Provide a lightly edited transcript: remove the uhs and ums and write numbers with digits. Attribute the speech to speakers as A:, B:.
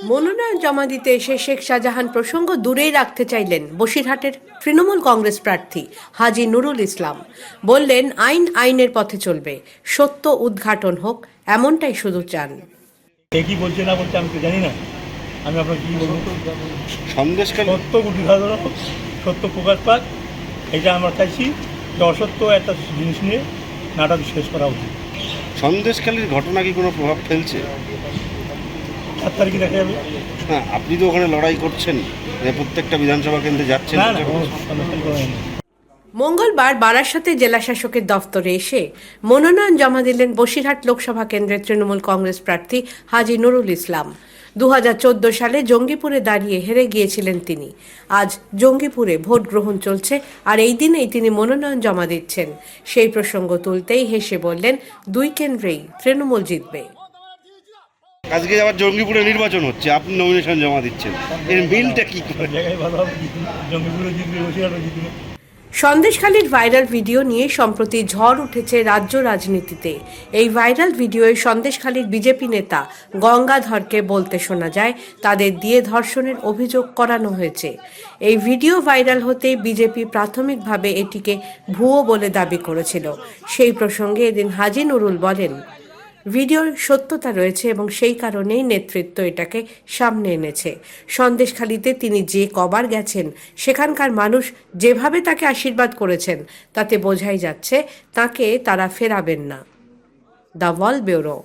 A: মনোনয়ন জমা দিতে এসে শেখ শাহজাহান প্রসঙ্গ দূরেই রাখতে চাইলেন বসিরহাটের তৃণমূল কংগ্রেস প্রার্থী হাজী নুরুল ইসলাম। বললেন, আইন আইনের পথে চলবে, সত্য উদ্ঘাটন হোক, এমনটাই শুধু চান।
B: কি বলছে না বলছে আমি তো জানি না, আমি আপনার কি বলবো।
C: সন্দেশখালী
B: সত্য উদ্ঘাটন হোক, সত্য প্রকাশ পাক, এটা আমরা চাইছি যে অসত্য একটা জিনিস নিয়ে নাটক শেষ করা উচিত।
C: সন্দেশখালীর ঘটনা কি কোনো প্রভাব ফেলছে?
B: 4 তারিখে দেখা যাবে।
C: হ্যাঁ, আপনি তো ওখানে লড়াই করছেন, প্রত্যেকটা বিধানসভা কেন্দ্রে যাচ্ছেন।
B: না না, সন্দেশখালী করা হয়নি।
A: মঙ্গলবার বারাসাতে জেলা শাসকের দফতরে এসে মনোনয়ন জমা দিলেন বসিরহাট লোকসভা কেন্দ্রের তৃণমূল কংগ্রেস প্রার্থী হাজী নুরুল ইসলাম। 2014 সালে জঙ্গিপুরে দাঁড়িয়ে হেরে গিয়েছিলেন তিনি। আজ জঙ্গিপুরে ভোট গ্রহণ চলছে, আর এই দিনেই তিনি মনোনয়ন জমা দিচ্ছেন। সেই প্রসঙ্গ তুলতেই হেসে বললেন, 2 কেন্দ্রেই তৃণমূল জিতবে।
C: আজকে আবার জঙ্গিপুরে নির্বাচন হচ্ছে, আপনি নমিনেশন জমা দিচ্ছেন, এর মিলটা কি করে?
B: জায়গায় ভালো হবে, জঙ্গিপুরে জিতবে, বসিরহাটও জিতবে।
A: সন্দেশখালীর ভাইরাল ভিডিও নিয়ে সম্প্রতি ঝড় উঠেছে রাজ্য রাজনীতিতে। এই ভাইরাল ভিডিওয়ে সন্দেশখালীর বিজেপি নেতা গঙ্গাধরকে বলতে শোনা যায়, তাদের দিয়ে ধর্ষণের অভিযোগ করানো হয়েছে। এই ভিডিও ভাইরাল হতেই বিজেপি প্রাথমিকভাবে এটিকে ভুয়ো বলে দাবি করেছিল। সেই প্রসঙ্গে এদিন হাজী নুরুল বলেন, ভিডিওর সত্যতা রয়েছে এবং সেই কারণেই নেতৃত্ব এটাকে সামনে এনেছে। সন্দেশখালীতে তিনি যে কবার গেছেন, সেখানকার মানুষ যেভাবে তাকে আশীর্বাদ করেছেন, তাতে বোঝাই যাচ্ছে তাকে তারা ফেরাবেন না। The wall bureau.